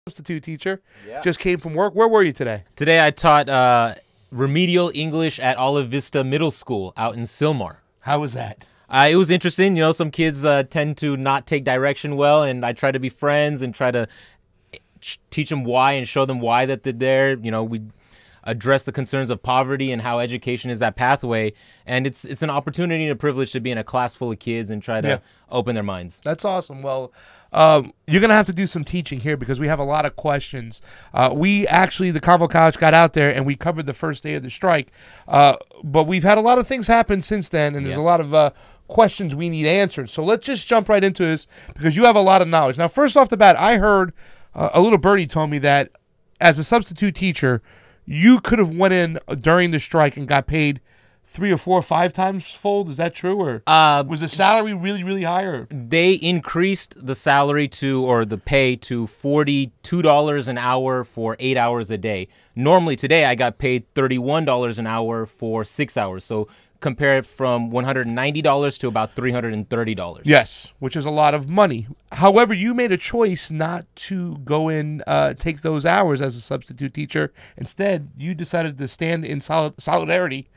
substitute teacher. Yeah. Just came from work. Where were you today? Today I taught remedial English at Olive Vista Middle School out in Sylmar. How was that? It was interesting. You know, some kids tend to not take direction well, and I try to be friends and try to teach them why and show them why that they're there. You know, we address the concerns of poverty and how education is that pathway. And it's an opportunity and a privilege to be in a class full of kids and try to open their minds. That's awesome. Well, you're going to have to do some teaching here because we have a lot of questions. We actually, the CONVO College got out there and we covered the first day of the strike. But we've had a lot of things happen since then, and there's a lot of questions we need answered. So let's just jump right into this because you have a lot of knowledge. Now, first off the bat, I heard a little birdie told me that as a substitute teacher, you could have went in during the strike and got paid 3 or 4 or 5 times fold. Is that true, or was the salary really, really high? Or? They increased the salary or the pay to $42 an hour for 8 hours a day. Normally today I got paid $31 an hour for 6 hours. So compare it from $190 to about $330. Yes, which is a lot of money. However, you made a choice not to go in, take those hours as a substitute teacher. Instead, you decided to stand in solidarity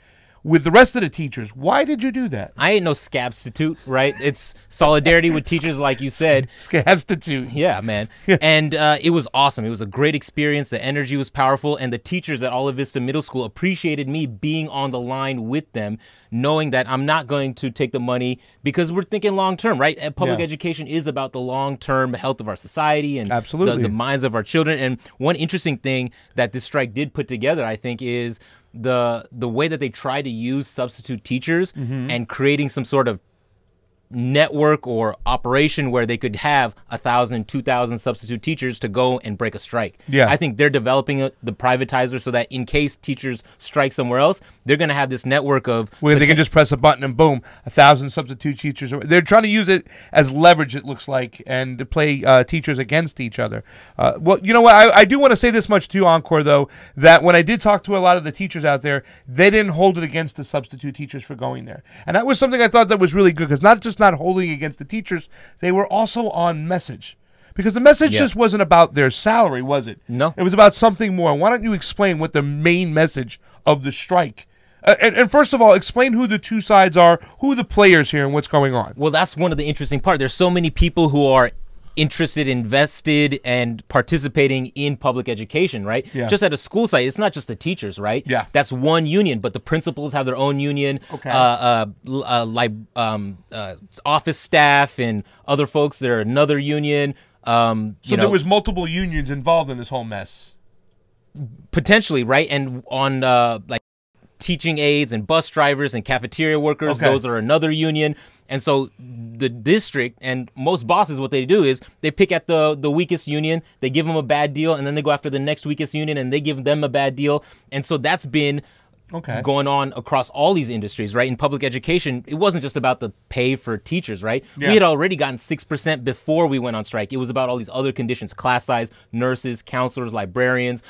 with the rest of the teachers. Why did you do that? I ain't no scabstitute, right? It's solidarity with teachers, like you said. Scabstitute. Yeah, man. And it was awesome. It was a great experience. The energy was powerful, and the teachers at Olive Vista Middle School appreciated me being on the line with them, knowing that I'm not going to take the money because we're thinking long-term, right? Public education is about the long-term health of our society and the minds of our children. And one interesting thing that this strike did put together, I think, is the way that they try to use substitute teachers and creating some sort of network or operation where they could have 1,000, 2,000 substitute teachers to go and break a strike. Yeah. I think they're developing the privatizer so that in case teachers strike somewhere else, they're going to have this network of... Where they can just press a button and boom, 1,000 substitute teachers. They're trying to use it as leverage, it looks like, and to play teachers against each other. Well, you know what? I do want to say this much too, Encore, though, that when I did talk to a lot of the teachers out there, they didn't hold it against the substitute teachers for going there. And that was something I thought that was really good, because not holding against the teachers, they were also on message. Because the message just wasn't about their salary, was it? No. It was about something more. Why don't you explain what the main message of the strike and first of all, explain who the two sides are, who are the players here, and what's going on. Well, that's one of the interesting parts. There's so many people who are interested, invested, and participating in public education, right? Yeah. Just at a school site, it's not just the teachers, right? Yeah. That's one union, but the principals have their own union. Okay. Office staff and other folks, they're another union. So there was multiple unions involved in this whole mess. Potentially, right? And on like teaching aides and bus drivers and cafeteria workers, those are another union. And so the district and most bosses, what they do is they pick at the weakest union, they give them a bad deal, and then they go after the next weakest union and they give them a bad deal. And so that's been going on across all these industries, right? In public education, it wasn't just about the pay for teachers, right? Yeah. We had already gotten 6% before we went on strike. It was about all these other conditions: class size, nurses, counselors, librarians,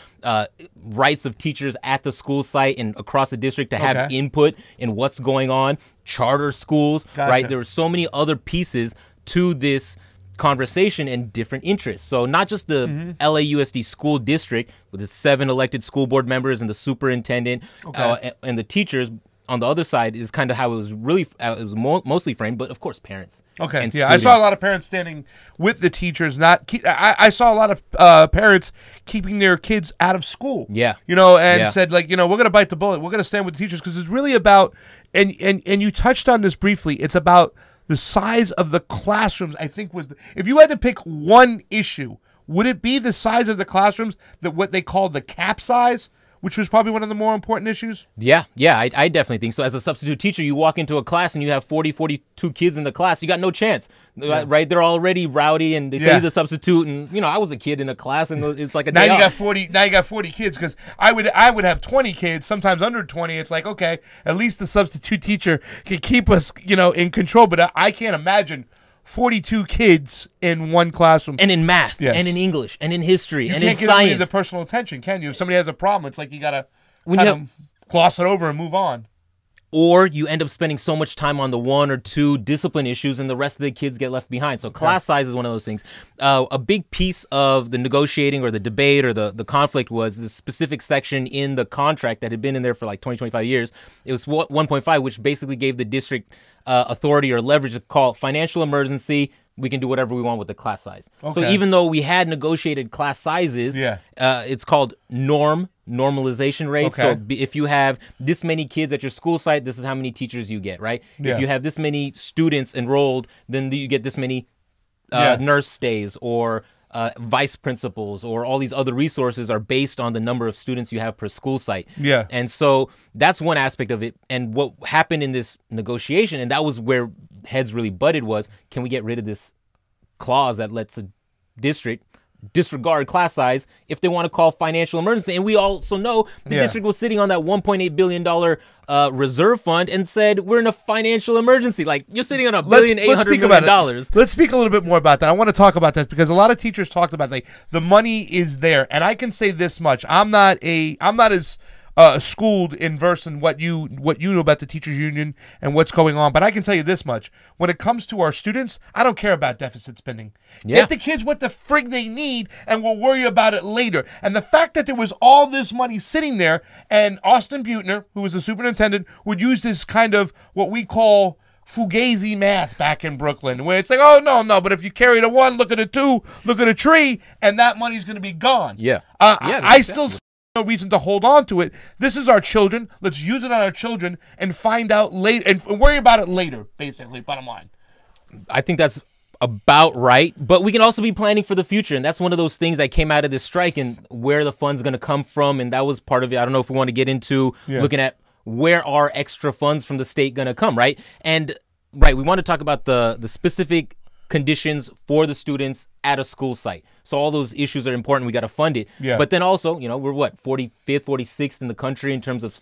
rights of teachers at the school site and across the district to have input in what's going on, charter schools, right? There were so many other pieces to this conversation and different interests. So not just the LAUSD school district with its 7 elected school board members and the superintendent and the teachers. On the other side is kind of how it was really, mostly framed, but of course parents. Okay, and yeah, I saw a lot of parents standing with the teachers. I saw a lot of parents keeping their kids out of school. Yeah, you know, and said, like, you know, we're gonna bite the bullet. We're gonna stand with the teachers because it's really about, and you touched on this briefly. It's about the size of the classrooms. I think if you had to pick one issue, would it be the size of the classrooms, that what they call the cap size, which was probably one of the more important issues? Yeah, I definitely think so. As a substitute teacher, you walk into a class and you have 40, 42 kids in the class. You got no chance, right? They're already rowdy and they say the substitute. And, you know, I was a kid in a class and it's like a day now you off. got 40 kids, because I would have 20 kids, sometimes under 20. It's like, okay, at least the substitute teacher can keep us, you know, in control. But I can't imagine 42 kids in one classroom. And in math, and in English, and in history, and in science. You can't give the personal attention, can you? If somebody has a problem, it's like you got to gloss it over and move on. or you end up spending so much time on the 1 or 2 discipline issues and the rest of the kids get left behind. So class size is one of those things. A big piece of the negotiating or the debate or the conflict was the specific section in the contract that had been in there for like 20, 25 years. It was 1.5, which basically gave the district authority or leverage to call financial emergency. We can do whatever we want with the class size. So even though we had negotiated class sizes, it's called normalization rate. So if you have this many kids at your school site, this is how many teachers you get, right? If you have this many students enrolled, then you get this many nurse stays or vice principals, or all these other resources are based on the number of students you have per school site. And so that's one aspect of it. And what happened in this negotiation, and that was where heads really butted, was, can we get rid of this clause that lets a district disregard class size if they want to call financial emergency? And we also know the district was sitting on that $1.8 billion reserve fund and said, we're in a financial emergency. Like, you're sitting on $1,800,000,000. Let's speak a little bit more about that. I want to talk about that because a lot of teachers talked about, like, the money is there. And I can say this much. I'm not as schooled in verse in what you know about the teachers union and what's going on, but I can tell you this much: when it comes to our students, I don't care about deficit spending. Get the kids what the frig they need, and we'll worry about it later. And the fact that there was all this money sitting there, and Austin Butner, who was the superintendent, would use this kind of what we call fugazi math back in Brooklyn, where it's like, oh, no, but if you carry the 1, look at the 2, look at the tree, and that money's going to be gone. I still no reason to hold on to it. This is our children. Let's use it on our children and find out later and worry about it later, basically, bottom line. I think that's about right, but we can also be planning for the future, and that's one of those things that came out of this strike and where the fund's going to come from, and that was part of it. I don't know if we want to get into looking at where are extra funds from the state going to come, right? And we want to talk about the specific conditions for the students at a school site. So all those issues are important. We got to fund it. But then also, we're what, 45th, 46th in the country in terms of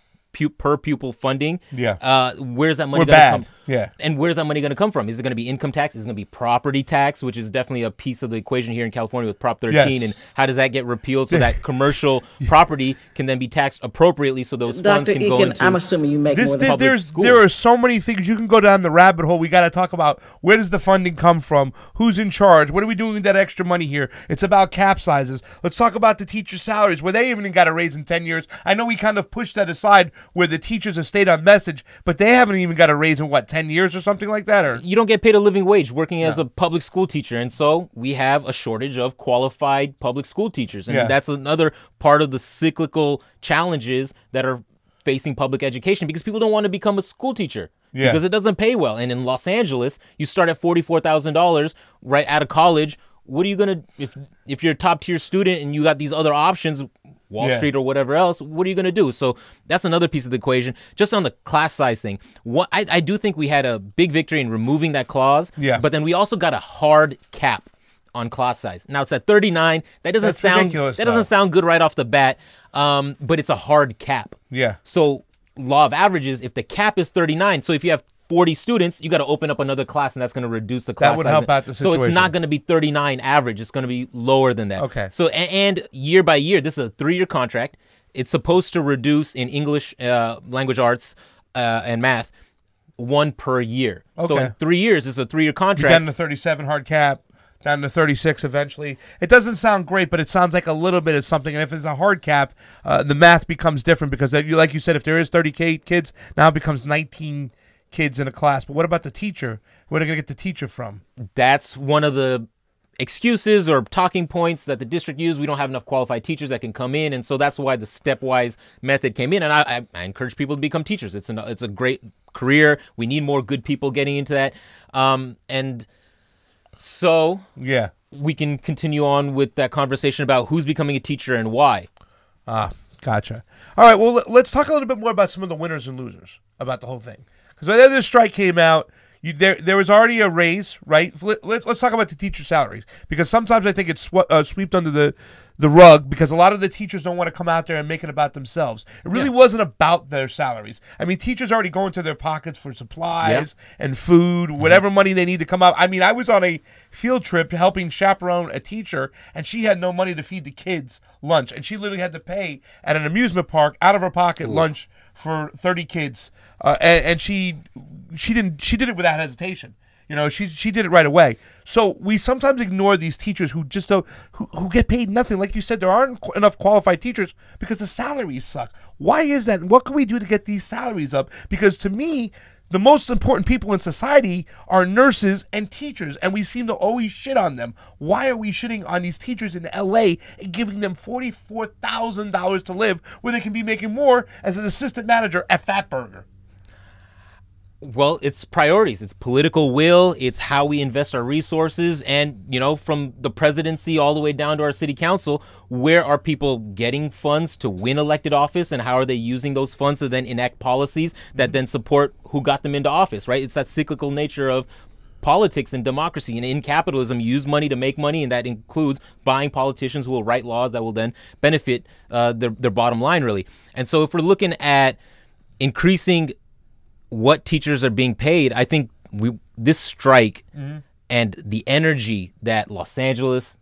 per pupil funding. Where's that money going to come? And where's that money going to come from? Is it going to be income tax? Is it going to be property tax, which is definitely a piece of the equation here in California with Prop 13? And how does that get repealed so that commercial property can then be taxed appropriately so those funds can go into... I'm assuming you make more than public schools. There are so many things. You can go down the rabbit hole. We got to talk about where does the funding come from? Who's in charge? What are we doing with that extra money here? It's about cap sizes. Let's talk about the teachers' salaries, where they even got a raise in 10 years. I know we kind of pushed that aside where the teachers have stayed on message, but they haven't even got a raise in, what, 10 years or something like that? Or you don't get paid a living wage working as a public school teacher, and so we have a shortage of qualified public school teachers, and that's another part of the cyclical challenges that are facing public education, because people don't want to become a school teacher because it doesn't pay well. And in Los Angeles, you start at $44,000 right out of college. What are you gonna, if you're a top tier student and you got these other options, Wall Street or whatever else, what are you going to do? So that's another piece of the equation. Just on the class size thing, I do think we had a big victory in removing that clause, but then we also got a hard cap on class size. Now it's at 39. That doesn't sound good right off the bat, but it's a hard cap. So law of averages, if the cap is 39, so if you have 40 students, you got to open up another class, and that's going to reduce the class size. That would help out the situation. So it's not going to be 39 average. It's going to be lower than that. Okay. So, and year by year, this is a 3-year contract. It's supposed to reduce in English, language arts, and math, 1 per year. So in 3 years, it's a 3-year contract. Down to 37 hard cap, down to 36 eventually. It doesn't sound great, but it sounds like a little bit of something. And if it's a hard cap, the math becomes different because, like you said, if there is 30 kids, now it becomes 19 kids in a class. But what about the teacher? Where are they going to get the teacher from? That's one of the excuses or talking points that the district used. We don't have enough qualified teachers that can come in, and so that's why the stepwise method came in. And I encourage people to become teachers. It's a great career. We need more good people getting into that. And so we can continue on with that conversation about who's becoming a teacher and why. Gotcha. All right, well, let's talk a little bit more about some of the winners and losers about the whole thing. Because when this strike came out, there was already a raise, right? Let's talk about the teacher salaries, because sometimes I think it's swept under the rug because a lot of the teachers don't want to come out there and make it about themselves. It really wasn't about their salaries. I mean, teachers already go into their pockets for supplies and food, whatever money they need to come out. I mean, I was on a field trip helping chaperone a teacher, and she had no money to feed the kids lunch, and she literally had to pay at an amusement park out of her pocket lunch for 30 kids, and she did it without hesitation. You know, she did it right away. So we sometimes ignore these teachers who just don't, who get paid nothing. Like you said, there aren't enough qualified teachers because the salaries suck. Why is that? And what can we do to get these salaries up? Because to me, the most important people in society are nurses and teachers, and we seem to always shit on them. Why are we shitting on these teachers in LA and giving them $44,000 to live where they can be making more as an assistant manager at Fatburger? Well, it's priorities. It's political will. It's how we invest our resources. And, you know, from the presidency all the way down to our city council, where are people getting funds to win elected office, and how are they using those funds to then enact policies that then support who got them into office, right? It's that cyclical nature of politics and democracy. And in capitalism, you use money to make money, and that includes buying politicians who will write laws that will then benefit their bottom line, really. And so if we're looking at increasing what teachers are being paid, I think this strike and the energy that Los Angeles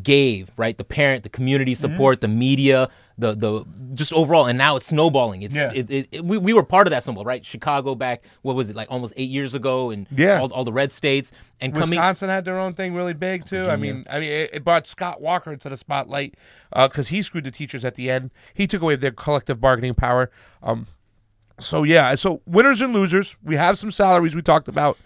gave, right? The community support, the media, the just overall, and now it's snowballing. We were part of that snowball, right? Chicago back, what was it, like almost 8 years ago, and all the red states, and Wisconsin had their own thing really big too. Virginia. I mean, it brought Scott Walker into the spotlight because he screwed the teachers at the end. He took away their collective bargaining power. So winners and losers. We have some salaries we talked about.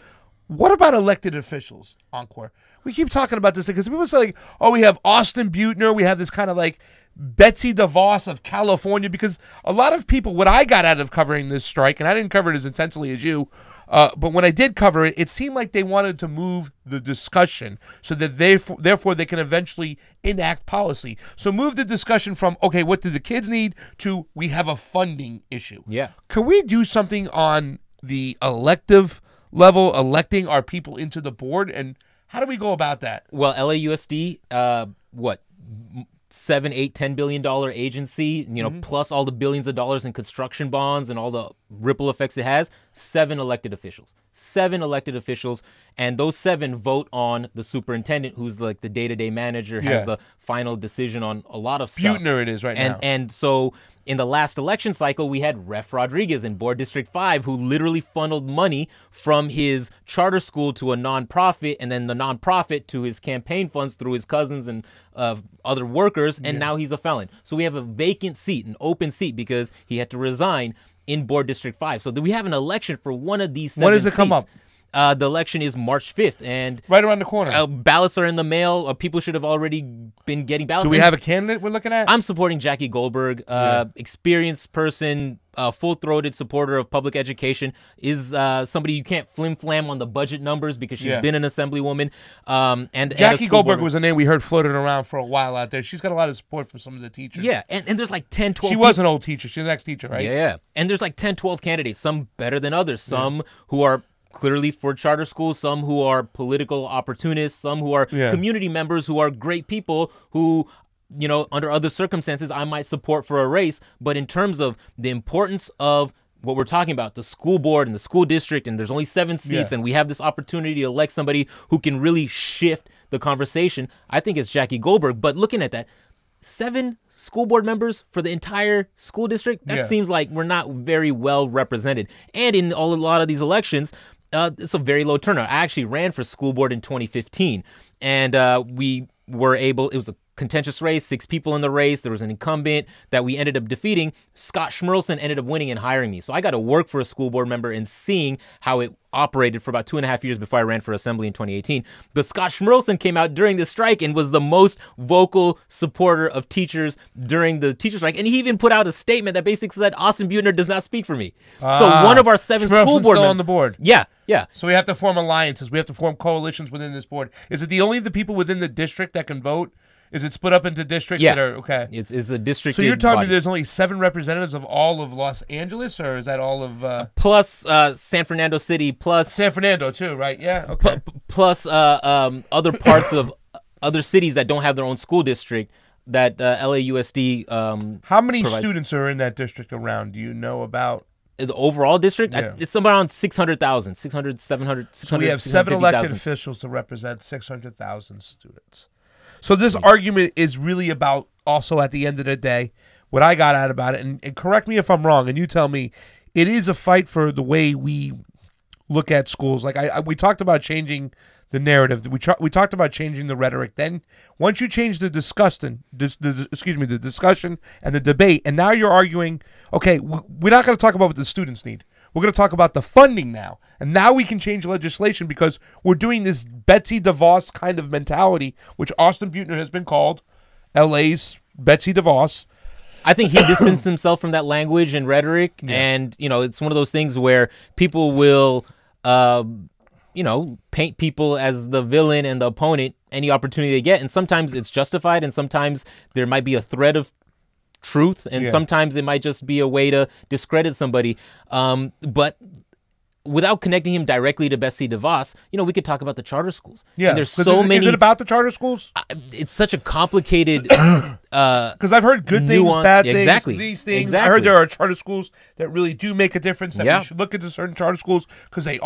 What about elected officials, ANKUR? We keep talking about this because people say, like, oh, we have Austin Butner. We have this kind of like Betsy DeVos of California, because a lot of people, what I got out of covering this strike, and I didn't cover it as intensely as you, but when I did cover it, it seemed like they wanted to move the discussion so that therefore they can eventually enact policy. So move the discussion from, okay, what do the kids need, to we have a funding issue. Yeah. Can we do something on the elective level, electing our people into the board, and how do we go about that? Well, LAUSD, what, $7, $8, $10 billion agency, you know, plus all the billions of dollars in construction bonds and all the ripple effects it has, 7 elected officials. 7 elected officials, and those 7 vote on the superintendent, who's like the day-to-day manager, has the final decision on a lot of stuff. Butner it is right now. And so in the last election cycle, we had Ref Rodriguez in Board District 5, who literally funneled money from his charter school to a nonprofit, and then the nonprofit to his campaign funds through his cousins and other workers, and now he's a felon. So we have a vacant seat, an open seat, because he had to resign in Board District 5. So we have an election for one of these 7 When does it seats. come up? The election is March 5th, and right around the corner. Ballots are in the mail. People should have already been getting ballots. Do we have a candidate we're looking at? I'm supporting Jackie Goldberg, experienced person, full-throated supporter of public education, is somebody you can't flim-flam on the budget numbers because she's been an assemblywoman. And Jackie Goldberg was a name we heard floated around for a while out there. She's got a lot of support from some of the teachers. Yeah, and there's like 10, 12 She was an old teacher. She's an ex-teacher, right? Yeah, and there's like 10, 12 candidates, some better than others, some who are clearly for charter schools, some who are political opportunists, some who are community members who are great people who, you know, under other circumstances I might support for a race. But in terms of the importance of what we're talking about, the school board and the school district, and there's only 7 seats, and we have this opportunity to elect somebody who can really shift the conversation, I think it's Jackie Goldberg. But looking at that, 7 school board members for the entire school district, that seems like we're not very well represented. And in a lot of these elections, it's a very low turnout. I actually ran for school board in 2015, and we were able, it was a contentious race, 6 people in the race. There was an incumbent that we ended up defeating. Scott Schmerlson ended up winning and hiring me. So I got to work for a school board member and seeing how it operated for about 2.5 years before I ran for assembly in 2018. But Scott Schmerlson came out during the strike and was the most vocal supporter of teachers during the teacher strike. And he even put out a statement that basically said, Austin Butner does not speak for me. So one of our 7 school board still on the board. Yeah. So we have to form alliances. We have to form coalitions within this board. Is it the people within the district that can vote? Is it split up into districts that are, okay? It's a district. So you're telling me there's only 7 representatives of all of Los Angeles, or is that all of... plus San Fernando City, plus... San Fernando too, right? Yeah, okay. Plus other parts of other cities that don't have their own school district that LAUSD... How many students are in that district around? Do you know about... The overall district? It's somewhere around 600,000, 600, 700, 600, so we have 7 elected officials to represent 600,000 students. So this argument is really about, also at the end of the day, what I got out about it, and correct me if I'm wrong, and you tell me, it is a fight for the way we look at schools. Like we talked about changing the narrative. We talked about changing the rhetoric. Then once you change the discussion and the debate, and now you're arguing, okay, we're not going to talk about what the students need. We're going to talk about the funding now. And now we can change legislation because we're doing this Betsy DeVos kind of mentality, which Austin Butner has been called LA's Betsy DeVos. I think he distanced himself from that language and rhetoric, and it's one of those things where people will, paint people as the villain and the opponent any opportunity they get, and sometimes it's justified, and sometimes there might be a thread of truth, and sometimes it might just be a way to discredit somebody. But without connecting him directly to Betsy DeVos, we could talk about the charter schools. Yeah, and there's so many. Is it about the charter schools? It's such a complicated. Because I've heard good things, bad things, exactly. These things. Exactly. I heard there are charter schools that really do make a difference. That we should look into certain charter schools because they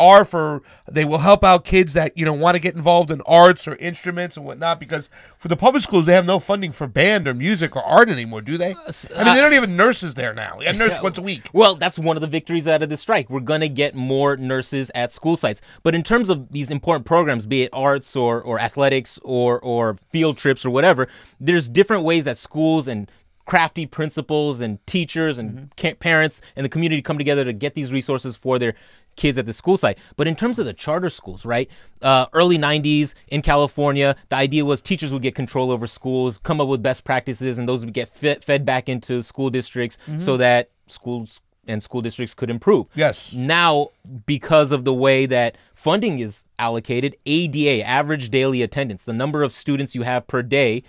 will help out kids that want to get involved in arts or instruments and whatnot. Because for the public schools, they have no funding for band or music or art anymore, do they? I mean, they don't even have nurses there now. They have nurses once a week. Well, that's one of the victories out of the strike. We're gonna get more nurses at school sites. But in terms of these important programs, be it arts or athletics or field trips or whatever, there's different ways that schools and crafty principals and teachers and parents and the community come together to get these resources for their kids at the school site. But in terms of the charter schools, right, early 90s in California, the idea was teachers would get control over schools, come up with best practices, and those would get fed back into school districts so that schools and school districts could improve. Yes. Now, because of the way that funding is allocated, ADA, average daily attendance, the number of students you have per day,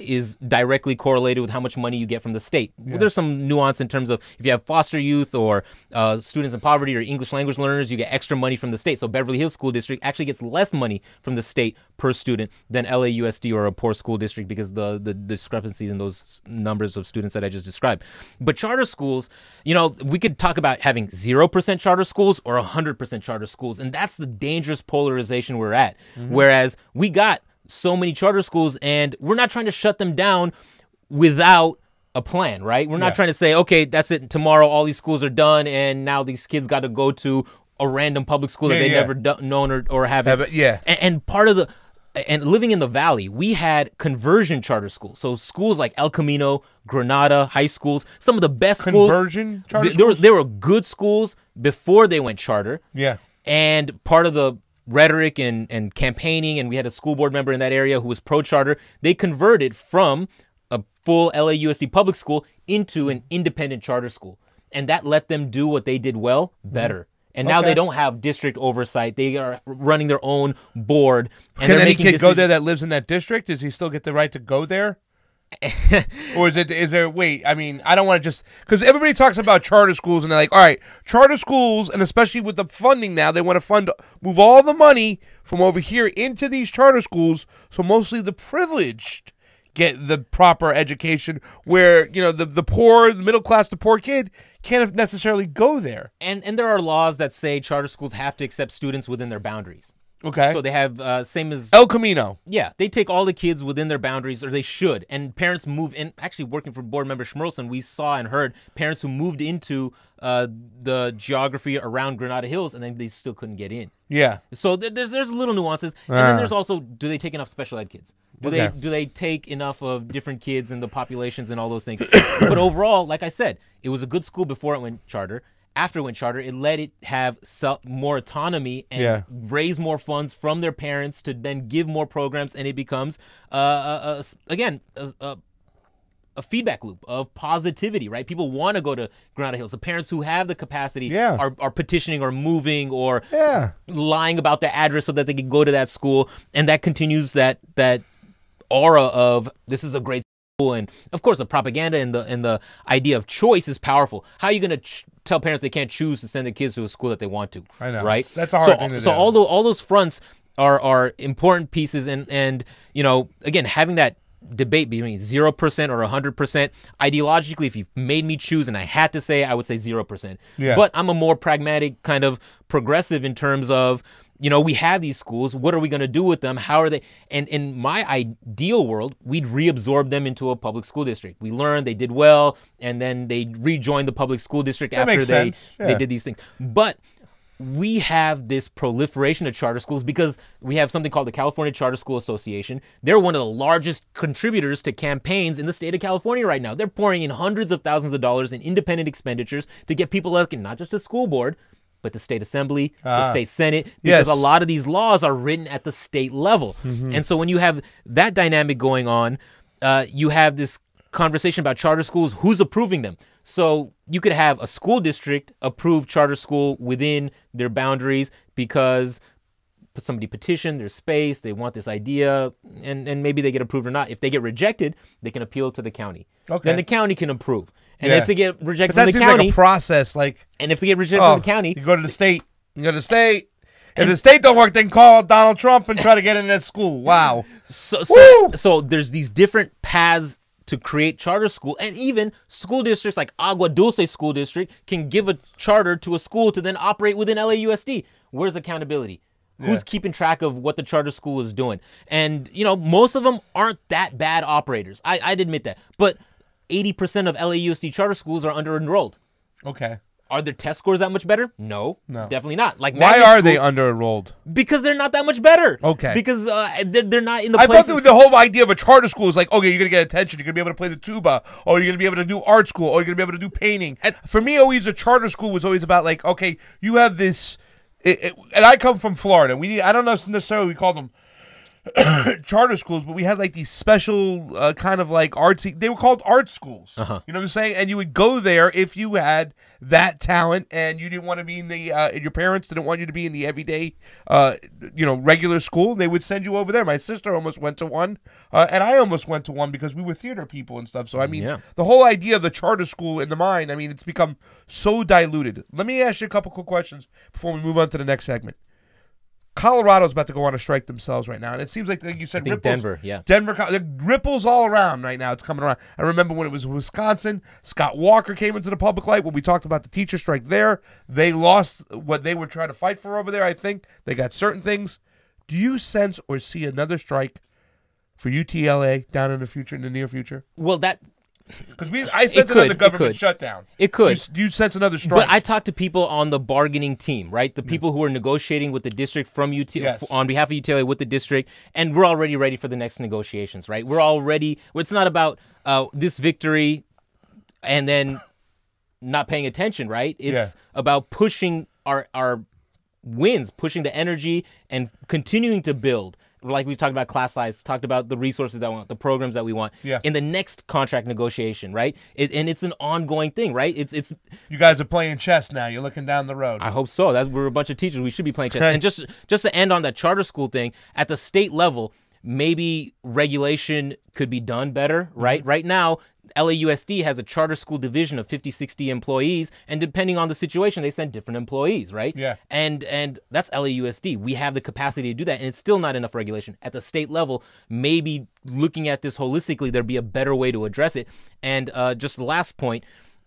is directly correlated with how much money you get from the state. Yeah. Well, there's some nuance in terms of if you have foster youth or students in poverty or English language learners, you get extra money from the state. So Beverly Hills School District actually gets less money from the state per student than LAUSD or a poor school district because the discrepancies in those numbers of students that I just described. But charter schools, we could talk about having 0% charter schools or 100% charter schools. And that's the dangerous polarization we're at. Whereas we got so many charter schools, and we're not trying to shut them down without a plan, right? We're not trying to say, okay, that's it. Tomorrow, all these schools are done, and now these kids got to go to a random public school that they never known or haven't. And part of and living in the Valley, we had conversion charter schools. So schools like El Camino, Granada, high schools, some of the best conversion schools. Charter schools? They were good schools before they went charter. Yeah. And part of the rhetoric and campaigning, and we had a school board member in that area who was pro-charter, they converted from a full LAUSD public school into an independent charter school. And that let them do what they did well better. And now they don't have district oversight. They are running their own board. And can any kid go there that lives in that district? Does he still get the right to go there? Or is there wait, I mean, I don't want to just because everybody talks about charter schools and they're like, all right, charter schools, and especially with the funding now, they want to move all the money from over here into these charter schools, so mostly the privileged get the proper education, where the poor, the middle class, the poor kid can't necessarily go there. And there are laws that say charter schools have to accept students within their boundaries. Okay. So they have same as El Camino. Yeah, they take all the kids within their boundaries, or they should. And parents move in. Actually, working for board member Schmerlson, we saw and heard parents who moved into the geography around Granada Hills, and then they still couldn't get in. Yeah. So there's little nuances, and then there's also, do they take enough special ed kids? Do they take enough of different kids and the populations and all those things? But overall, like I said, it was a good school before it went charter. After it went charter, it let it have more autonomy and raise more funds from their parents to then give more programs, and it becomes, a feedback loop of positivity, right? People want to go to Granada Hills. The parents who have the capacity are petitioning or moving or lying about the address so that they can go to that school, and that continues that aura of this is a great school. And of course, the propaganda and the idea of choice is powerful. How are you going to tell parents they can't choose to send their kids to a school that they want to? I know, right? That's a hard thing to do. So all those fronts are important pieces, and again, having that debate between 0% or 100%. Ideologically, if you made me choose and I had to say, I would say 0%. Yeah. But I'm a more pragmatic kind of progressive in terms of we have these schools. What are we going to do with them? How are they? And in my ideal world, we'd reabsorb them into a public school district. We learned, they did well, and then they rejoined the public school district after they did these things. But we have this proliferation of charter schools because we have something called the California Charter School Association. They're one of the largest contributors to campaigns in the state of California right now. They're pouring in hundreds of thousands of dollars in independent expenditures to get people elected, not just the school board, but the state assembly, the state senate, because a lot of these laws are written at the state level. And so when you have that dynamic going on, you have this conversation about charter schools, who's approving them. So you could have a school district approve charter school within their boundaries because somebody petitioned, there's space, they want this idea, and maybe they get approved or not. If they get rejected, they can appeal to the county. Then the county can approve. And if they get rejected from the county, like a process, and if they get rejected from the county, you go to the state. You go to the state. If the state don't work, then call Donald Trump and try to get in that school. Wow. So there's these different paths to create charter school, and even school districts like Agua Dulce School District can give a charter to a school to then operate within LAUSD. Where's accountability? Who's keeping track of what the charter school is doing? And, most of them aren't that bad operators. I'd admit that. But 80% of LAUSD charter schools are under-enrolled. Okay. Are their test scores that much better? No, definitely not. Why are they under-enrolled? Because they're not that much better. Okay. Because they're not in the I thought the whole idea of a charter school is like, okay, you're going to get attention. You're going to be able to play the tuba, or you're going to be able to do art school, or you're going to be able to do painting. For me, always a charter school was always about like, okay, you have this, and I come from Florida. I don't know necessarily we call them charter schools, but we had like these special kind of like artsy. They were called art schools. You know what I'm saying? And you would go there if you had that talent, and you didn't want to be in the. Your parents didn't want you to be in the everyday, regular school. They would send you over there. My sister almost went to one, and I almost went to one because we were theater people and stuff. So I mean, the whole idea of the charter school in the mind, I mean, it's become so diluted. Let me ask you a couple quick questions before we move on to the next segment. Colorado's about to go on a strike themselves right now, and it seems like you said, ripples, Denver, the ripples all around right now. It's coming around. I remember when it was Wisconsin, Scott Walker came into the public light when we talked about the teacher strike there. They lost what they were trying to fight for over there. I think they got certain things. Do you sense or see another strike for UTLA down in the near future? Well, because I sense another government shutdown. It could. Do you sense another strike? But I talked to people on the bargaining team, right? The people who are negotiating with the district from on behalf of UTLA with the district, and we're already ready for the next negotiations, right? It's not about this victory and then not paying attention, right? It's about pushing our wins, pushing the energy, and continuing to build. Like we talked about class size, talked about the resources that we want, the programs that we want in the next contract negotiation, right? And it's an ongoing thing, right? It's you guys are playing chess now. You're looking down the road. I hope so. We're a bunch of teachers. We should be playing chess. And just to end on that charter school thing, at the state level, maybe regulation could be done better, right? Right now, LAUSD has a charter school division of 50, 60 employees, and depending on the situation, they send different employees, right? Yeah. And that's LAUSD. We have the capacity to do that, and it's still not enough regulation. At the state level, maybe looking at this holistically, there'd be a better way to address it. And just the last point,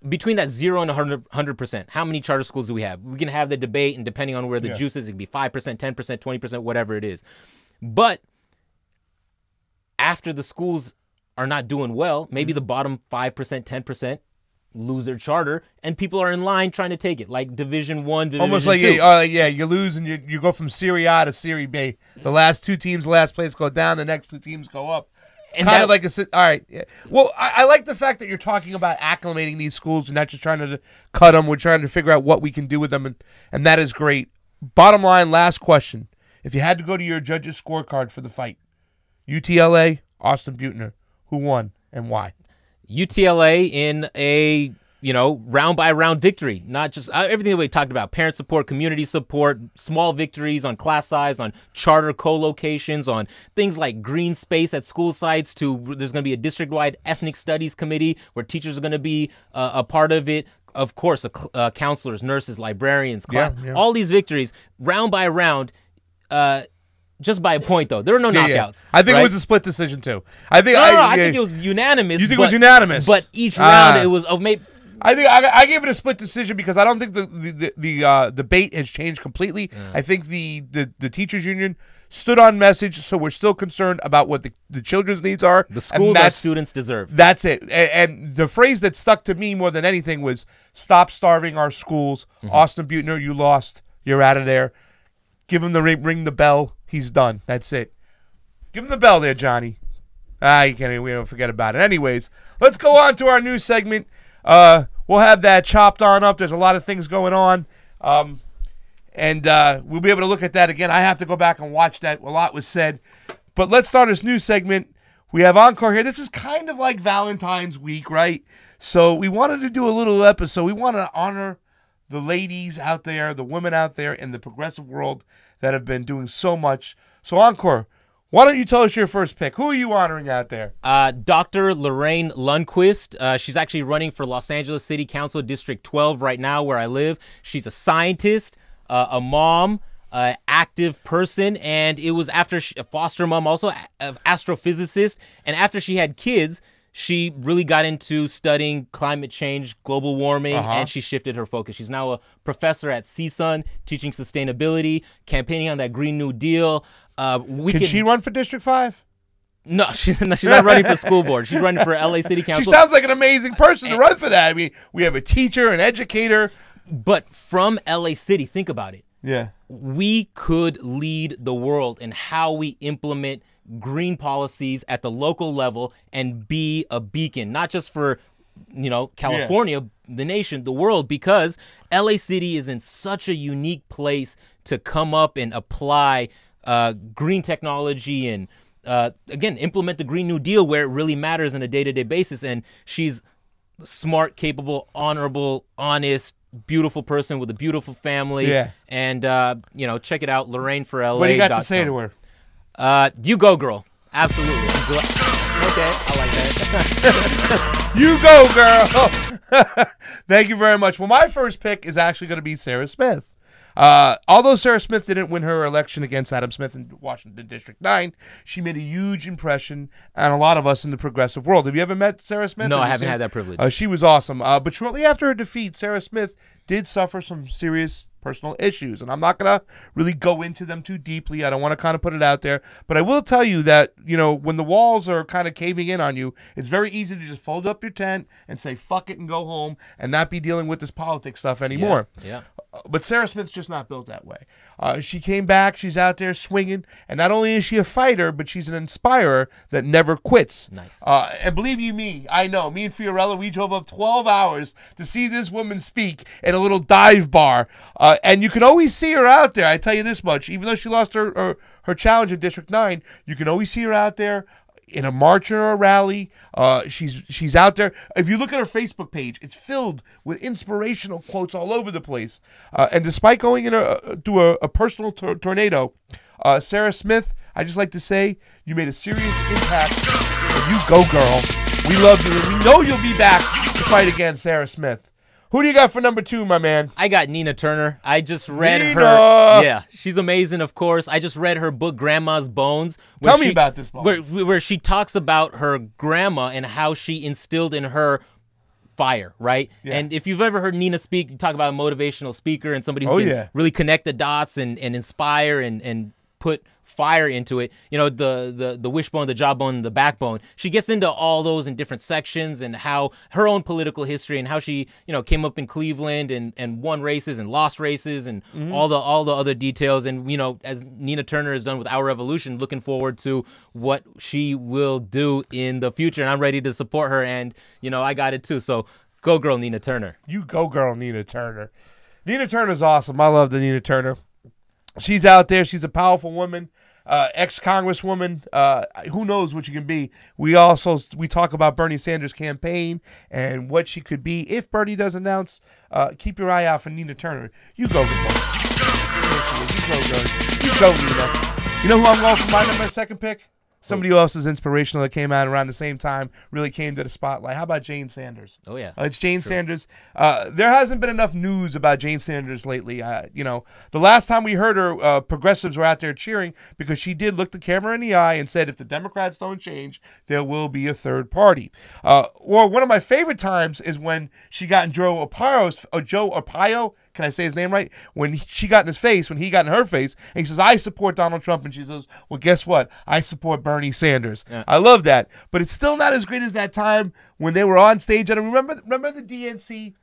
between that 0 and 100%, how many charter schools do we have? We can have the debate, and depending on where the juice is, it can be 5%, 10%, 20%, whatever it is. But after the schools are not doing well, maybe the bottom 5%, 10% lose their charter, and people are in line trying to take it, like Division 1, Division 2. Almost like, you lose and you go from Serie A to Serie B. The last two teams, last place go down, the next two teams go up. And kind of like all right. Yeah. Well, I like the fact that you're talking about acclimating these schools and not just trying to cut them. We're trying to figure out what we can do with them, and that is great. Bottom line, last question. If you had to go to your judge's scorecard for the fight, UTLA, Austin Butner, who won and why? UTLA in a round by round victory, not just everything that we talked about: parent support, community support, small victories on class size, on charter co-locations, on things like green space at school sites. There's going to be a district-wide ethnic studies committee where teachers are going to be a part of it. Of course, counselors, nurses, librarians, all these victories, round by round. Just by a point, though. There were no knockouts. I think it was a split decision, too. I think I think it was unanimous. You think it was unanimous? But each round, it was maybe. I think I gave it a split decision because I don't think the debate has changed completely. Yeah. I think the teachers union stood on message, so we're still concerned about what the children's needs are. The schools our students deserve. That's it. And the phrase that stuck to me more than anything was, stop starving our schools. Austin Butner, you lost. You're out of there. Give him the ring the bell. He's done. That's it. Give him the bell there, Johnny. You can't. We don't forget about it. Anyways, let's go on to our new segment. We'll have that chopped on up. There's a lot of things going on. And we'll be able to look at that again. I have to go back and watch that. A lot was said. But let's start this new segment. We have Encore here. This is kind of like Valentine's week, right? So we wanted to do a little episode. We want to honor the ladies out there, the women out there in the progressive world that have been doing so much. So Encore, why don't you tell us your first pick? Who are you honoring out there? Dr. Lorraine Lundquist. She's actually running for Los Angeles City Council District 12 right now where I live. She's a scientist, a mom, active person, and it was after a foster mom, also an astrophysicist, and after she had kids, she really got into studying climate change, global warming, and she shifted her focus. She's now a professor at CSUN, teaching sustainability, campaigning on that Green New Deal. Can she run for District 5? No, she's not running for school board. She's running for LA City Council. She sounds like an amazing person to run for that. I mean, we have a teacher, an educator. But from LA City, think about it. Yeah. We could lead the world in how we implement green policies at the local level and be a beacon, not just for, California, the nation, the world, because LA City is in such a unique place to come up and apply green technology and, again, implement the Green New Deal where it really matters on a day-to-day basis. And she's smart, capable, honorable, honest, beautiful person with a beautiful family. Yeah. And, check it out, Lorraine for LA. What do you got to say to her? You go, girl. Absolutely. Okay, I like that. You go, girl. Thank you very much. Well, my first pick is actually going to be Sarah Smith. Although Sarah Smith didn't win her election against Adam Smith in Washington District 9, she made a huge impression on a lot of us in the progressive world. Have you ever met Sarah Smith? No, I haven't had that privilege. She was awesome. But shortly after her defeat, Sarah Smith did suffer some serious personal issues, and I'm not going to really go into them too deeply. I don't want to kind of put it out there, but I will tell you that, when the walls are kind of caving in on you, it's very easy to just fold up your tent and say, fuck it, and go home and not be dealing with this politics stuff anymore. Yeah. But Sarah Smith's just not built that way. She came back. She's out there swinging. And not only is she a fighter, but she's an inspirer that never quits. Nice. And believe you me, I know. Me and Fiorella, we drove up 12 hours to see this woman speak in a little dive bar. And you can always see her out there. I tell you this much. Even though she lost her challenge in District 9, you can always see her out there in a march or a rally. She's out there. If you look at her Facebook page, it's filled with inspirational quotes all over the place. And despite going through a personal tornado, Sarah Smith, I just like to say, you made a serious impact. You go, girl. We love you. We know you'll be back to fight again, Sarah Smith. Who do you got for number 2, my man? I got Nina Turner. I just read Nina! her. Yeah, she's amazing, of course. I just read her book, Grandma's Bones. Tell me about this book. Where she talks about her grandma and how she instilled in her fire, right? Yeah. And if you've ever heard Nina speak, you talk about a motivational speaker and somebody who can really connect the dots and inspire and put fire into it, the wishbone, the jawbone, the backbone. She gets into all those in different sections and how her own political history and how she, came up in Cleveland and won races and lost races and all the other details. And, as Nina Turner has done with Our Revolution, looking forward to what she will do in the future. And I'm ready to support her. And, I got it too. So go girl, Nina Turner. You go girl, Nina Turner. Nina Turner's awesome. I love the Nina Turner. She's out there. She's a powerful woman, ex-congresswoman. Who knows what you can be. We talk about Bernie Sanders' campaign and what she could be if Bernie does announce. Keep your eye out for Nina Turner. You go, girl. You go, girl. You go, Nina. You know who I'm going for my second pick? Somebody else is inspirational that came out around the same time, really came to the spotlight. How about Jane Sanders? Oh, yeah. It's Jane Sanders. There hasn't been enough news about Jane Sanders lately. The last time we heard her, progressives were out there cheering because she did look the camera in the eye and said, if the Democrats don't change, there will be a third party. Or one of my favorite times is when she got in Joe Arpaio, can I say his name right? When she got in his face, when he got in her face, and he says, I support Donald Trump. And she says, well, guess what? I support Bernie Sanders. Yeah. I love that. But it's still not as great as that time when they were on stage. And remember the DNC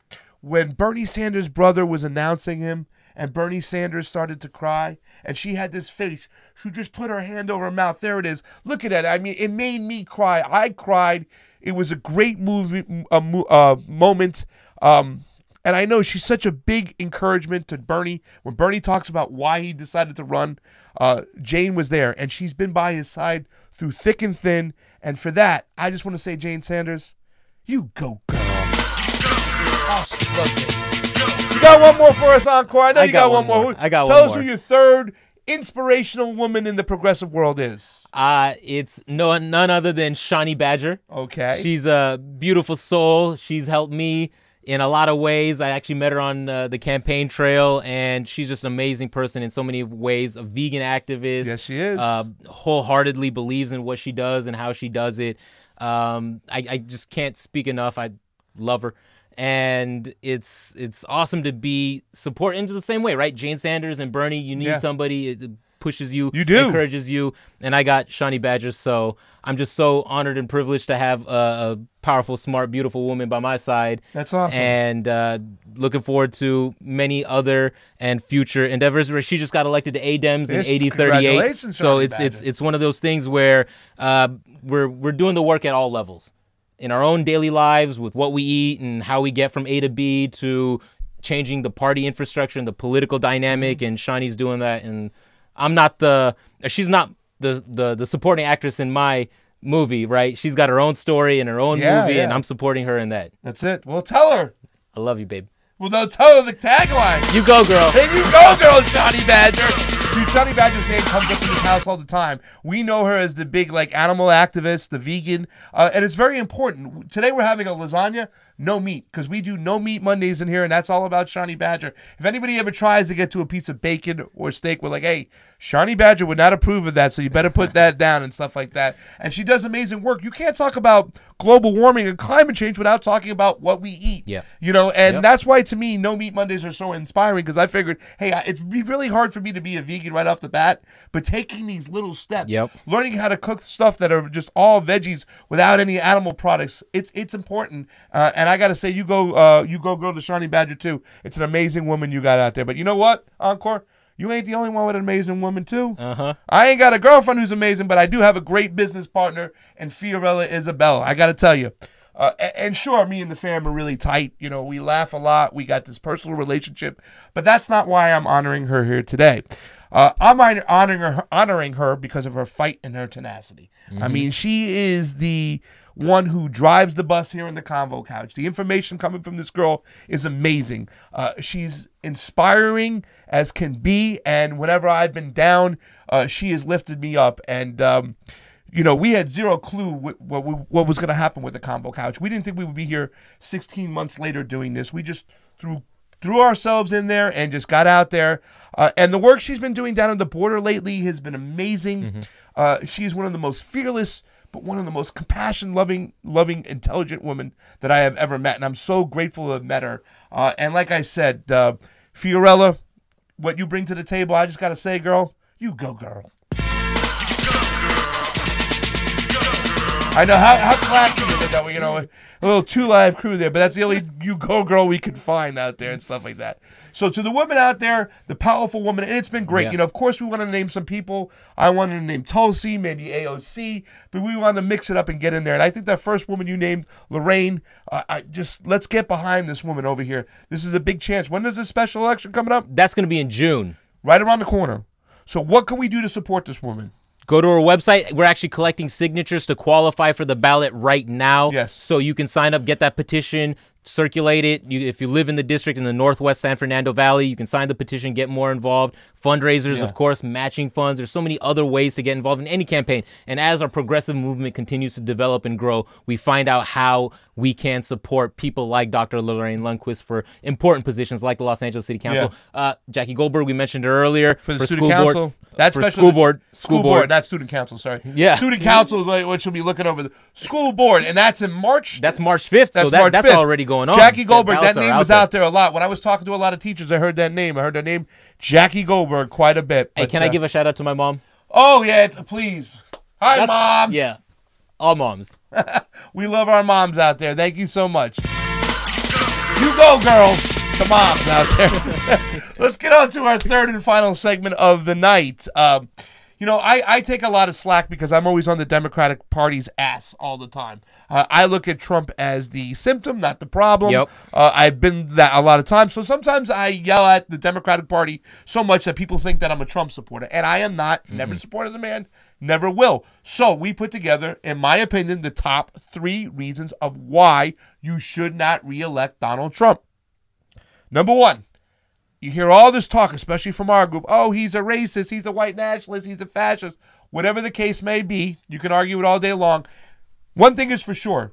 when Bernie Sanders' brother was announcing him and Bernie Sanders started to cry and she had this face. She just put her hand over her mouth. There it is. Look at that. I mean, it made me cry. I cried. It was a great moment. And I know she's such a big encouragement to Bernie. When Bernie talks about why he decided to run, Jane was there, and she's been by his side through thick and thin. And for that, I just want to say, Jane Sanders, you go, girl. Oh, she loves it. You got one more for us, Encore? I know you got one more. I got Tell one us more. who your third inspirational woman in the progressive world is. It's none other than Shawnee Badger. Okay. She's a beautiful soul. She's helped me in a lot of ways. I actually met her on the campaign trail, and she's just an amazing person in so many ways. A vegan activist. Yes, she is. Wholeheartedly believes in what she does and how she does it. I just can't speak enough. I love her. And it's awesome to be supported into the same way, right? Jane Sanders and Bernie, you need somebody. It pushes you, encourages you, and I got Shawnee Badger, so I'm just so honored and privileged to have a powerful, smart, beautiful woman by my side. That's awesome. And looking forward to many other and future endeavors. Where she just got elected to ADEMS in 8038, so it's one of those things where we're doing the work at all levels in our own daily lives with what we eat and how we get from A to B to changing the party infrastructure and the political dynamic. And Shawnee's doing that, and she's not the supporting actress in my movie, right? She's got her own story and her own movie, and I'm supporting her in that. That's it. Well, tell her. I love you, babe. Well, no, tell her the tagline. You go, girl. Hey, you go, girl, Shawnee Badger. Dude, Shawnee Badger's name comes up in this house all the time. We know her as the big, animal activist, the vegan, and it's very important. Today we're having a lasagna, no meat, because we do no meat Mondays in here, and that's all about Shawnee Badger. If anybody ever tries to get to a piece of bacon or steak, we're like, hey, Shawnee Badger would not approve of that, so you better put that down and stuff like that. And she does amazing work. You can't talk about global warming and climate change without talking about what we eat. Yeah. And that's why, to me, no meat Mondays are so inspiring, because I figured, hey, it'd be really hard for me to be a vegan right off the bat, but taking these little steps, learning how to cook stuff that are just all veggies without any animal products, it's important. And I got to say, you go girl to Shawnee Badger too. It's an amazing woman you got out there. But you know what, Encore? You ain't the only one with an amazing woman too. I ain't got a girlfriend who's amazing, but I do have a great business partner in Fiorella Isabel. I got to tell you. And sure, me and the fam are really tight. We laugh a lot. We got this personal relationship. But that's not why I'm honoring her here today. I'm honoring her because of her fight and her tenacity. I mean, she is the one who drives the bus here in the Convo Couch. The information coming from this girl is amazing. She's inspiring as can be, and whenever I've been down, she has lifted me up. And we had zero clue what was going to happen with the Convo Couch. We didn't think we would be here 16 months later doing this. We just threw ourselves in there and just got out there. And the work she's been doing down on the border lately has been amazing. She's one of the most fearless, but one of the most compassion, loving, intelligent women that I have ever met. And I'm so grateful to have met her. And like I said, Fiorella, what you bring to the table, I just got to say, girl, you go, girl. I know how classy is it that we, a little 2 Live crew there, but that's the only you go girl we could find out there and stuff like that. So to the women out there, the powerful woman, and it's been great. Of course we want to name some people. I wanted to name Tulsi, maybe AOC, but we want to mix it up and get in there. And I think that first woman you named, Lorraine, let's get behind this woman over here. This is a big chance. When is this special election coming up? That's going to be in June. Right around the corner. So what can we do to support this woman? Go to our website. We're actually collecting signatures to qualify for the ballot right now. Yes. So you can sign up, get that petition circulate it. If you live in the district in the Northwest San Fernando Valley, you can sign the petition, get more involved. Fundraisers, of course, matching funds. There's so many other ways to get involved in any campaign. And as our progressive movement continues to develop and grow, we find out how we can support people like Dr. Lorraine Lundquist for important positions like the Los Angeles City Council. Jackie Goldberg, we mentioned her earlier. For the student council. Board. That's for school board. School board, not student council, sorry. Yeah. Student council is what she'll be looking over. The school board, and that's in March. That's March 5th, so that's already going on. Jackie Goldberg, that name was out there a lot. When I was talking to a lot of teachers, I heard that name. I heard her name, Jackie Goldberg, quite a bit. Hey, can I give a shout out to my mom? Oh, yeah, please. Hi, moms. Yeah, all moms. We love our moms out there. Thank you so much. You go, girls. The moms out there. Let's get on to our third and final segment of the night. You know, I take a lot of slack because I'm always on the Democratic Party's ass all the time. I look at Trump as the symptom, not the problem. Yep. I've been that a lot of times. So sometimes I yell at the Democratic Party so much that people think that I'm a Trump supporter. And I am not. Never supported the man. Never will. So we put together, in my opinion, the top 3 reasons of why you should not reelect Donald Trump. Number 1. You hear all this talk, especially from our group. Oh, he's a racist. He's a white nationalist. He's a fascist. Whatever the case may be, you can argue it all day long. One thing is for sure.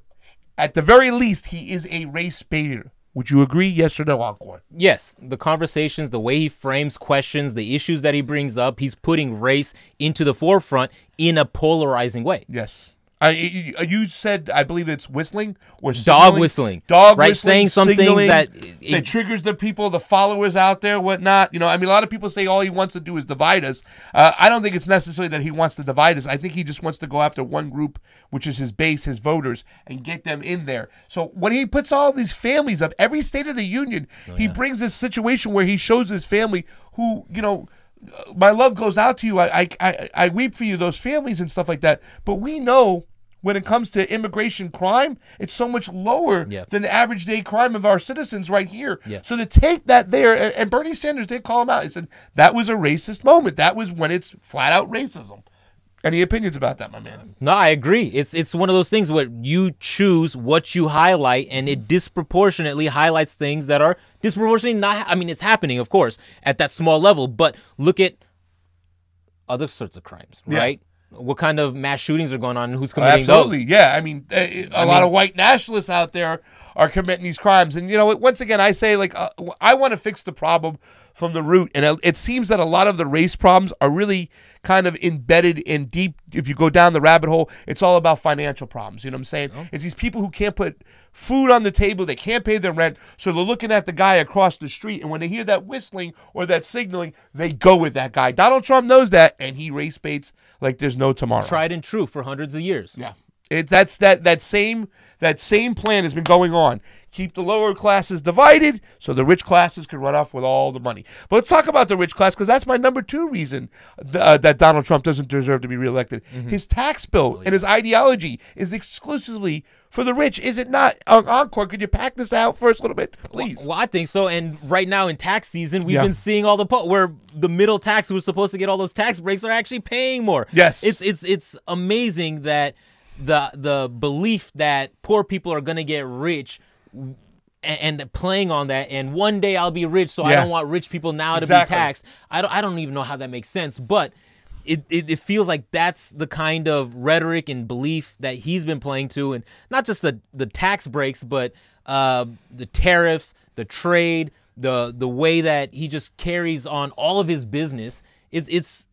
At the very least, he is a race baiter. Would you agree? Yes or no, Encore? Yes. The conversations, the way he frames questions, the issues that he brings up, he's putting race into the forefront in a polarizing way. Yes. You said, I believe it's whistling or dog whistling. Dog right, whistling, saying some things that triggers the people, the followers out there, whatnot. You know, I mean, a lot of people say all he wants to do is divide us. I don't think it's necessarily that he wants to divide us. I think he just wants to go after one group, which is his base, his voters, and get them in there. So when he puts all these families up, every State of the Union, he brings this situation where he shows his family who, you know, my love goes out to you. I weep for you, those families and stuff like that. But we know when it comes to immigration crime, it's so much lower than the average day crime of our citizens right here. So to take that there, and Bernie Sanders did call him out. He said that was a racist moment. That was when it's flat out racism. Any opinions about that, my man? No, I agree. It's one of those things where you choose what you highlight, and it disproportionately highlights things that are disproportionately not. I mean, it's happening, of course, at that small level. But look at other sorts of crimes, right? What kind of mass shootings are going on, and who's committing absolutely. those? Yeah, I mean, a lot of white nationalists out there are committing these crimes, and you know, once again, I say like I want to fix the problem from the root, and it seems that a lot of the race problems are really kind of embedded in deep. If you go down the rabbit hole, it's all about financial problems. You know what I'm saying? It's these people who can't put food on the table, they can't pay their rent, so they're looking at the guy across the street, and when they hear that whistling or that signaling, they go with that guy. Donald Trump knows that, and he race baits like there's no tomorrow. Tried and true for hundreds of years. Yeah. That same plan has been going on. Keep the lower classes divided so the rich classes can run off with all the money. But let's talk about the rich class, because that's my number 2 reason that Donald Trump doesn't deserve to be reelected. His tax bill and his ideology is exclusively for the rich, is it not? Encore, could you pack this out first a little bit, please? Well, I think so. And right now in tax season, we've been seeing all the where the middle tax who was supposed to get all those tax breaks are actually paying more. Yes, it's amazing that the belief that poor people are going to get rich and playing on that, and one day I'll be rich, so I don't want rich people now to be taxed. I don't even know how that makes sense, but it feels like that's the kind of rhetoric and belief that he's been playing to, and not just the tax breaks, but the tariffs, the trade, the way that he just carries on all of his business. It's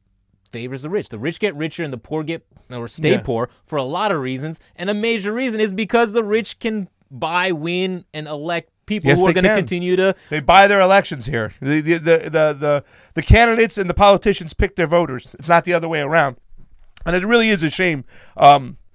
favors the rich. The rich get richer and the poor get or stay poor for a lot of reasons. And a major reason is because the rich can buy, win, and elect people who are going to continue to. They buy their elections here. The candidates and the politicians pick their voters. It's not the other way around. And it really is a shame.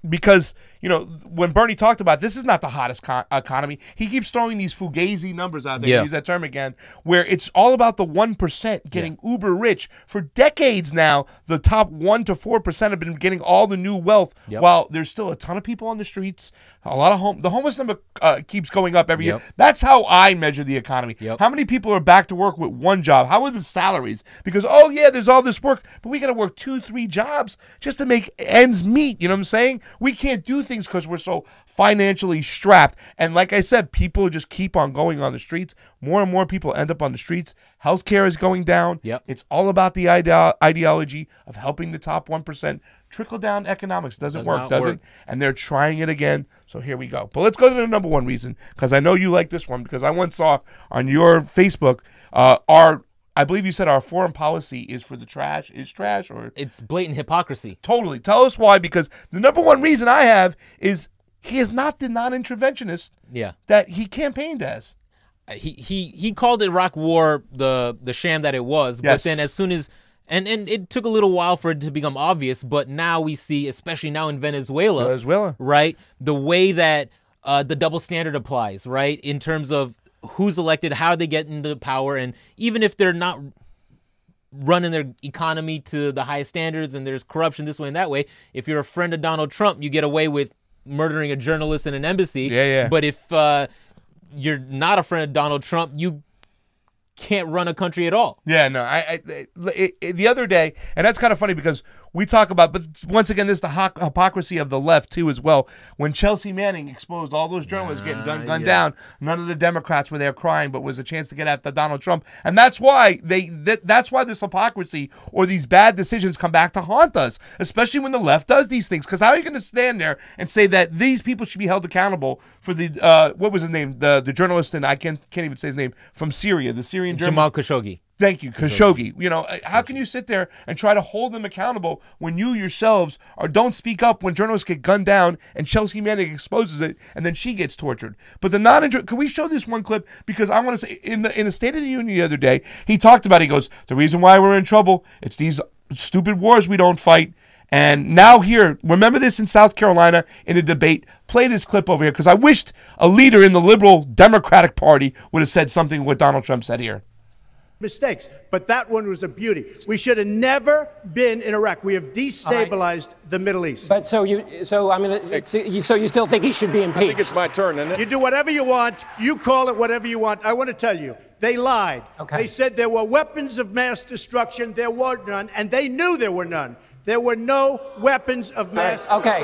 Because, you know, when Bernie talked about this is not the hottest economy, he keeps throwing these fugazi numbers out there, use that term again, where it's all about the 1% getting uber rich. For decades now, the top 1 to 4% have been getting all the new wealth, while there's still a ton of people on the streets. A lot of the homeless number keeps going up every year. That's how I measure the economy. How many people are back to work with one job? How are the salaries? Because, there's all this work, but we got to work 2-3 jobs just to make ends meet. You know what I'm saying? We can't do things because we're so financially strapped. And like I said, people just keep on going on the streets. More and more people end up on the streets. Healthcare is going down. Yep. It's all about the ideology of helping the top 1%. Trickle-down economics doesn't work, does it? And they're trying it again. So here we go. But let's go to the number one reason, because I know you like this one, because I once saw on your Facebook I believe you said our foreign policy is for the trash. Is trash, or it's blatant hypocrisy? Totally. Tell us why, because the number one reason I have is he is not the non-interventionist that he campaigned as. He called Iraq War the sham that it was, but then as soon as and it took a little while for it to become obvious, but now we see, especially now in Venezuela, right, the way that the double standard applies, right, in terms of who's elected, how they get into power, and even if they're not running their economy to the highest standards and there's corruption this way and that way, if you're a friend of Donald Trump, you get away with murdering a journalist in an embassy. But if you're not a friend of Donald Trump, you can't run a country at all. The other day, and that's kind of funny because we talk about, but once again, this is the hypocrisy of the left too as well. When Chelsea Manning exposed all those journalists getting gunned down, none of the Democrats were there crying, but was a chance to get after Donald Trump, and that's why that's why this hypocrisy or these bad decisions come back to haunt us, especially when the left does these things. Because how are you going to stand there and say that these people should be held accountable for the what was his name, the journalist, and I can't even say his name, from Syria, the Syrian journalist Jamal Khashoggi. Thank you, Khashoggi. You know, how can you sit there and try to hold them accountable when you yourselves don't speak up when journalists get gunned down and Chelsea Manning exposes it and then she gets tortured? But the can we show this one clip? Because I want to say, in the State of the Union the other day, he talked about, he goes, the reason why we're in trouble, it's these stupid wars we don't fight. And now here, remember this in South Carolina in a debate. Play this clip over here, because I wished a leader in the liberal Democratic Party would have said something what Donald Trump said here. Mistakes, but that one was a beauty. We should have never been in Iraq. We have destabilized the Middle East. But so you still think he should be impeached? I think it's my turn, isn't it? You do whatever you want. You call it whatever you want. I want to tell you, they lied. They said there were weapons of mass destruction. There were none, and they knew there were none. There were no weapons of mass destruction.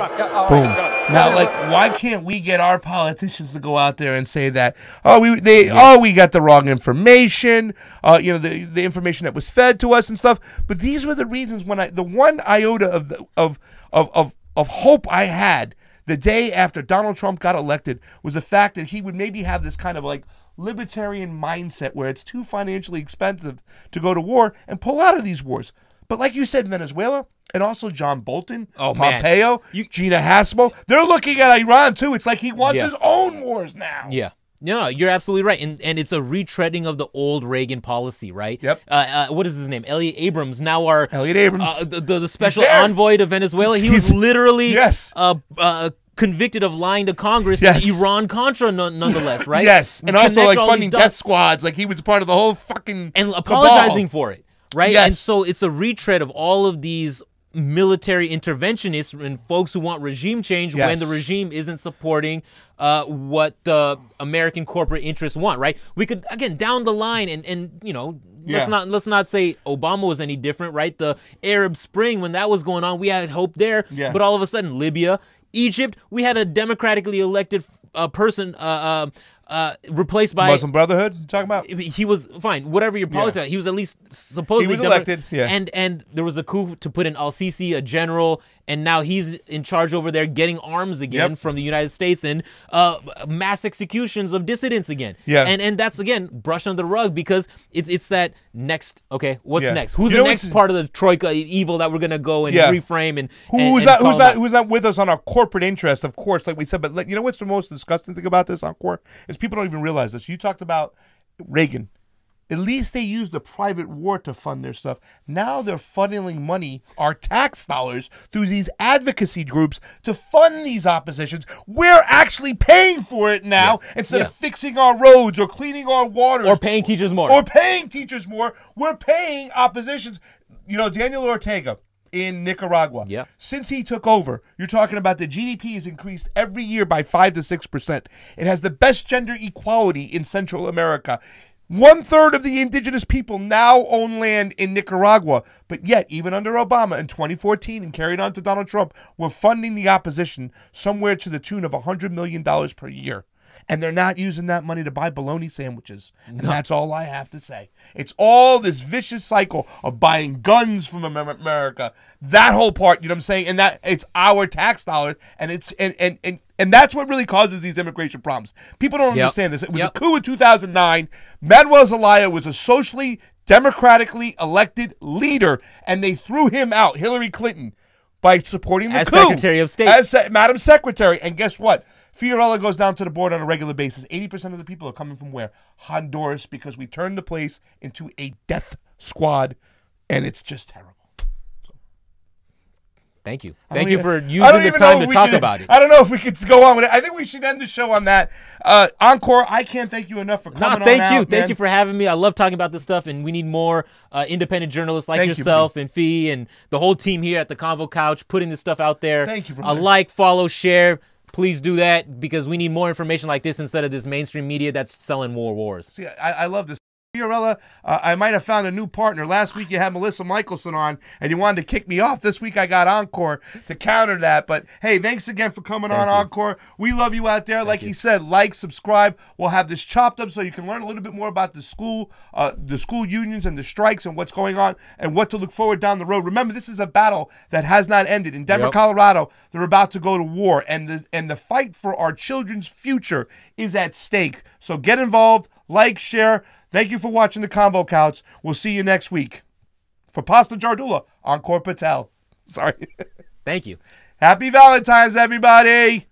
Boom. Now, like, why can't we get our politicians to go out there and say that? We got the wrong information. The information that was fed to us and stuff. But these were the reasons when the one iota of hope I had the day after Donald Trump got elected was the fact that he would maybe have this kind of like libertarian mindset where it's too financially expensive to go to war and pull out of these wars. But like you said, Venezuela, and also John Bolton, Pompeo, Gina Haspel, they're looking at Iran too. It's like he wants his own wars now. Yeah. No, you're absolutely right. And it's a retreading of the old Reagan policy, right? Yep. What is his name? Elliot Abrams. Now our Elliot Abrams, the special envoy to Venezuela. He was literally convicted of lying to Congress in Iran-Contra nonetheless, right? Yes. And also like funding death squads. Like he was part of the whole fucking and apologizing for it. Right? Yes. And so it's a retread of all of these military interventionists and folks who want regime change when the regime isn't supporting what the American corporate interests want, right? We could, again, down the line and you know, let's not say Obama was any different, right? The Arab Spring, when that was going on, we had hope there. But all of a sudden, Libya, Egypt, we had a democratically elected person replaced by Muslim Brotherhood. You talking about? He was fine. Whatever your politics, he was at least supposedly he was elected. And there was a coup to put in al-Sisi, a general, and now he's in charge over there, getting arms again from the United States and mass executions of dissidents again. And that's again brushed under the rug because it's that next. Okay, what's next? Who's the next part of the troika evil that we're gonna go and reframe and who's not with us on our corporate interest, of course, like we said. But you know what's the most disgusting thing about this, Encore, is people don't even realize this. You talked about Reagan. At least they used the private war to fund their stuff. Now they're funneling money, our tax dollars, through these advocacy groups to fund these oppositions. We're actually paying for it now instead of fixing our roads or cleaning our waters. Or paying teachers more. We're paying oppositions. You know, Daniel Ortega in Nicaragua. Since he took over, you're talking about the GDP has increased every year by 5 to 6%. It has the best gender equality in Central America. 1/3 of the indigenous people now own land in Nicaragua, but yet, even under Obama in 2014 and carried on to Donald Trump, we're funding the opposition somewhere to the tune of $100 million per year. And they're not using that money to buy bologna sandwiches. And that's all I have to say. It's all this vicious cycle of buying guns from America. That whole part, you know what I'm saying? And that it's our tax dollars, and it's and that's what really causes these immigration problems. People don't understand this. It was a coup in 2009. Manuel Zelaya was a socially, democratically elected leader, and they threw him out, Hillary Clinton, by supporting the coup. As Secretary of State. As Madam Secretary. And guess what? Fiorella goes down to the border on a regular basis. 80% of the people are coming from where? Honduras, because we turned the place into a death squad, and it's just terrible. Thank you. Thank you for using the time to talk about it. I don't know if we could go on with it. I think we should end the show on that. Encore, I can't thank you enough for coming on. Thank you. Thank you for having me. I love talking about this stuff, and we need more independent journalists like yourself and Fee and the whole team here at the Convo Couch putting this stuff out there. Thank you, brother. Like, follow, share. Please do that because we need more information like this instead of this mainstream media that's selling more wars. See, I love this. Fiorella, I might have found a new partner. Last week you had Melissa Michelson on, and you wanted to kick me off. This week I got Encore to counter that. But, hey, thanks again for coming on, Encore. We love you out there. Like he said, like, subscribe. We'll have this chopped up so you can learn a little bit more about the school unions and the strikes and what's going on and what to look forward down the road. Remember, this is a battle that has not ended. In Denver, Colorado, they're about to go to war, and the fight for our children's future is at stake. So get involved, like, share. Thank you for watching the Convo Couch. We'll see you next week. For Pasta Jardula, ANKUR PATEL. Sorry. Thank you. Happy Valentine's, everybody.